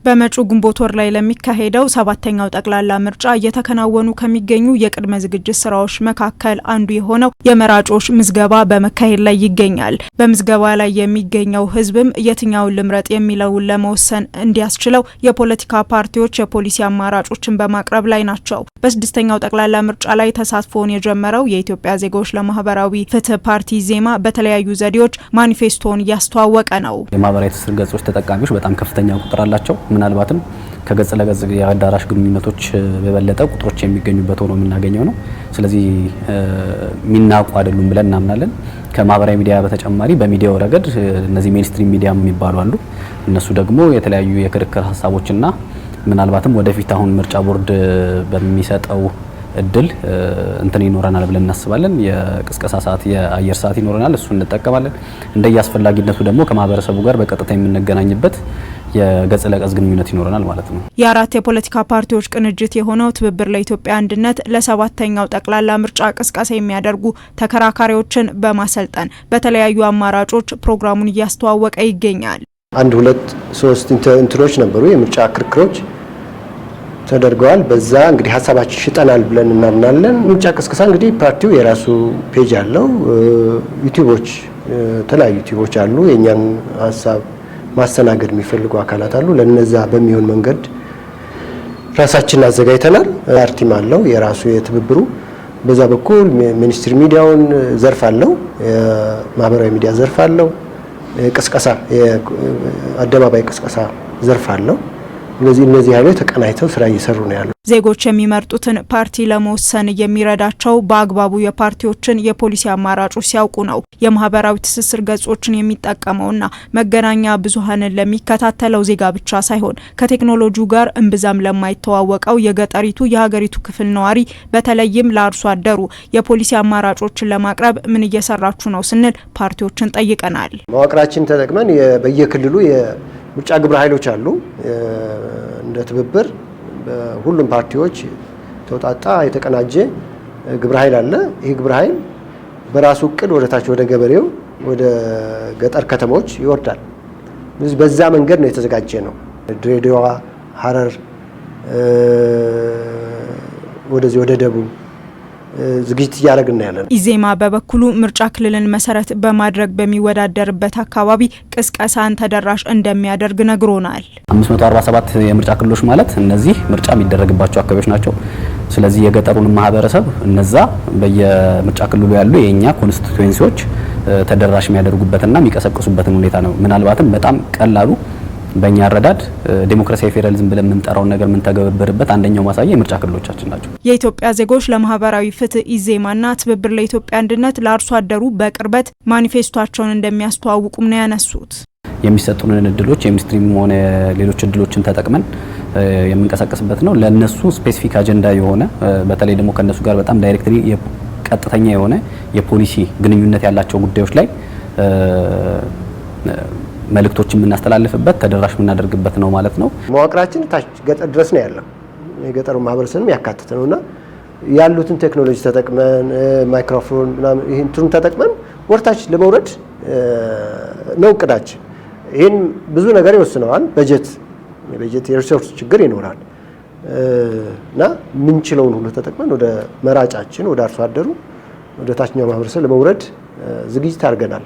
በመጪው ግንቦት ወር ላይ ለሚካሄደው ሰባተኛው ጠቅላላ ምርጫ እየተከናወኑ ከሚገኙ የቅድመ ዝግጅት ስራዎች መካከል አንዱ የሆነው የመራጮች ምዝገባ በመካሄድ ላይ ይገኛል። በምዝገባ ላይ የሚገኘው ህዝብም የትኛውን ልምረጥ የሚለውን ለመወሰን እንዲያስችለው የፖለቲካ ፓርቲዎች የፖሊሲ አማራጮችን በማቅረብ ላይ ናቸው። በስድስተኛው ጠቅላላ ምርጫ ላይ ተሳትፎውን የጀመረው የኢትዮጵያ ዜጎች ለማህበራዊ ፍትህ ፓርቲ ኢዜማ በተለያዩ ዘዴዎች ማኒፌስቶን እያስተዋወቀ ነው። የማህበራዊ ትስስር ገጾች ተጠቃሚዎች በጣም ከፍተኛ ቁጥር አላቸው። ምናልባትም ከገጽ ለገጽ የአዳራሽ ግንኙነቶች በበለጠ ቁጥሮች የሚገኙበት ሆኖ የምናገኘው ነው። ስለዚህ ሚናቁ አይደሉም ብለን እናምናለን። ከማህበራዊ ሚዲያ በተጨማሪ በሚዲያው ረገድ እነዚህ ሜንስትሪም ሚዲያ የሚባሉ አሉ። እነሱ ደግሞ የተለያዩ የክርክር ሀሳቦችና ምናልባትም ወደፊት አሁን ምርጫ ቦርድ በሚሰጠው እድል እንትን ይኖረናል ብለን እናስባለን። የቅስቀሳ ሰዓት፣ የአየር ሰዓት ይኖረናል። እሱ እንጠቀማለን። እንደየአስፈላጊነቱ ደግሞ ከማህበረሰቡ ጋር በቀጥታ የምንገናኝበት የገጽ ለገጽ ግንኙነት ይኖረናል ማለት ነው። የአራት የፖለቲካ ፓርቲዎች ቅንጅት የሆነው ትብብር ለኢትዮጵያ አንድነት ለሰባተኛው ጠቅላላ ምርጫ ቅስቀሳ የሚያደርጉ ተከራካሪዎችን በማሰልጠን በተለያዩ አማራጮች ፕሮግራሙን እያስተዋወቀ ይገኛል። 1 2 3 እንትኖች ነበሩ፣ የምርጫ ክርክሮች ተደርገዋል። በዛ እንግዲህ ሀሳባችን ሽጠናል ብለን እናምናለን። ምርጫ ቅስቀሳ እንግዲህ ፓርቲው የራሱ ፔጅ አለው። ዩቲዩቦች፣ የተለያዩ ዩቲዩቦች አሉ። የኛን ሀሳብ ማስተናገድ የሚፈልጉ አካላት አሉ። ለነዛ በሚሆን መንገድ ራሳችንን አዘጋጅተናል። ፓርቲም አለው የራሱ የትብብሩ። በዛ በኩል ሚኒስትሪ ሚዲያውን ዘርፍ አለው፣ የማህበራዊ ሚዲያ ዘርፍ አለው፣ ቅስቀሳ የአደባባይ ቅስቀሳ ዘርፍ አለው። እነዚህ ኃይሎች ተቀናይተው ስራ እየሰሩ ነው ያለው። ዜጎች የሚመርጡትን ፓርቲ ለመወሰን የሚረዳቸው በአግባቡ የፓርቲዎችን የፖሊሲ አማራጮች ሲያውቁ ነው። የማህበራዊ ትስስር ገጾችን የሚጠቀመውና መገናኛ ብዙሃንን ለሚከታተለው ዜጋ ብቻ ሳይሆን ከቴክኖሎጂው ጋር እምብዛም ለማይተዋወቀው የገጠሪቱ የሀገሪቱ ክፍል ነዋሪ በተለይም ለአርሶ አደሩ የፖሊሲ አማራጮችን ለማቅረብ ምን እየሰራችሁ ነው ስንል ፓርቲዎችን ጠይቀናል። መዋቅራችን ተጠቅመን በየክልሉ ምርጫ ግብረ ኃይሎች አሉ። እንደ ትብብር በሁሉም ፓርቲዎች ተውጣጣ የተቀናጀ ግብረ ኃይል አለ። ይህ ግብረ ኃይል በራሱ እቅድ ወደ ታች ወደ ገበሬው ወደ ገጠር ከተሞች ይወርዳል። በዛ መንገድ ነው የተዘጋጀ ነው። ድሬዳዋ፣ ሐረር፣ ወደዚህ ወደ ደቡብ ዝግጅት እያደረግን ነው ያለነው። ኢዜማ በበኩሉ ምርጫ ክልልን መሰረት በማድረግ በሚወዳደርበት አካባቢ ቅስቀሳን ተደራሽ እንደሚያደርግ ነግሮናል። 547 የምርጫ ክልሎች ማለት እነዚህ ምርጫ የሚደረግባቸው አካባቢዎች ናቸው። ስለዚህ የገጠሩን ማህበረሰብ እነዛ በየምርጫ ክልሉ ያሉ የኛ ኮንስቲትዩዌንሲዎች ተደራሽ የሚያደርጉበትና የሚቀሰቅሱበትን ሁኔታ ነው። ምናልባትም በጣም ቀላሉ በእኛ አረዳድ ዴሞክራሲያዊ ፌዴራሊዝም ብለን የምንጠራውን ነገር የምንተገበርበት አንደኛው ማሳያ የምርጫ ክልሎቻችን ናቸው። የኢትዮጵያ ዜጎች ለማህበራዊ ፍትህ ኢዜማና ትብብር ለኢትዮጵያ አንድነት ለአርሶ አደሩ በቅርበት ማኒፌስቶቸውን እንደሚያስተዋውቁም ነው ያነሱት። የሚሰጡንን እድሎች የሚኒስትሪም ሆነ ሌሎች እድሎችን ተጠቅመን የምንቀሳቀስበት ነው። ለነሱ ስፔሲፊክ አጀንዳ የሆነ በተለይ ደግሞ ከነሱ ጋር በጣም ዳይሬክትሊ ቀጥተኛ የሆነ የፖሊሲ ግንኙነት ያላቸው ጉዳዮች ላይ መልእክቶችን የምናስተላልፍበት ተደራሽ የምናደርግበት ነው ማለት ነው። መዋቅራችን ታች ገጠር ድረስ ነው ያለው። የገጠሩ ማህበረሰብም ያካተተ ነውና ያሉትን ቴክኖሎጂ ተጠቅመን ማይክሮፎን ምናምን ይሄን ትሩን ተጠቅመን ወርታች ለመውረድ ነው እቅዳችን። ይሄን ብዙ ነገር ይወስነዋል። በጀት የሪሶርስ ችግር ይኖራል እና ምንችለውን ሁሉ ተጠቅመን ወደ መራጫችን ወደ አርሶ አደሩ ወደ ታችኛው ማህበረሰብ ለመውረድ ዝግጅት አድርገናል።